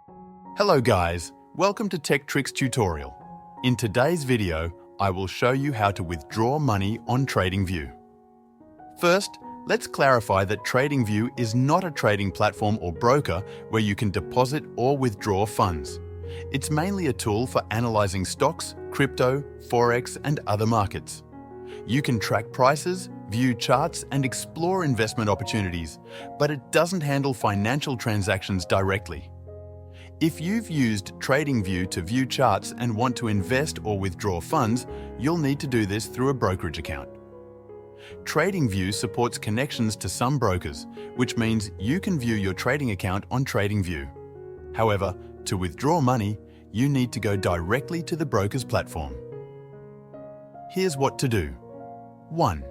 Hello guys, welcome to Tech Tricks tutorial. In today's video, I will show you how to withdraw money on Tradingview. First, let's clarify that Tradingview is not a trading platform or broker where you can deposit or withdraw funds. It's mainly a tool for analyzing stocks, crypto, forex, and other markets. You can track prices, view charts, and explore investment opportunities, but it doesn't handle financial transactions directly. If you've used Tradingview to view charts and want to invest or withdraw funds, you'll need to do this through a brokerage account. Tradingview supports connections to some brokers, which means you can view your trading account on Tradingview. However, to withdraw money, you need to go directly to the broker's platform. Here's what to do. 1.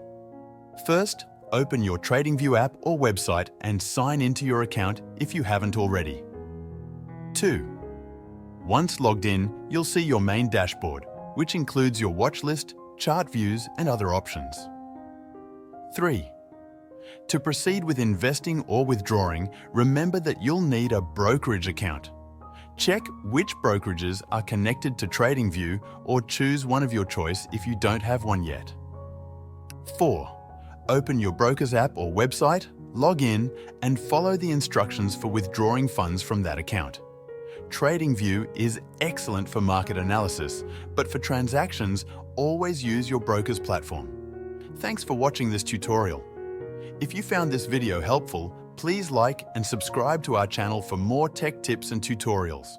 First, open your Tradingview app or website and sign into your account if you haven't already. 2. Once logged in, you'll see your main dashboard, which includes your watch list, chart views, and other options. 3. To proceed with investing or withdrawing, remember that you'll need a brokerage account. Check which brokerages are connected to Tradingview or choose one of your choice if you don't have one yet. 4. Open your broker's app or website, log in, and follow the instructions for withdrawing funds from that account. Tradingview is excellent for market analysis, but for transactions, always use your broker's platform. Thanks for watching this tutorial. If you found this video helpful, please like and subscribe to our channel for more tech tips and tutorials.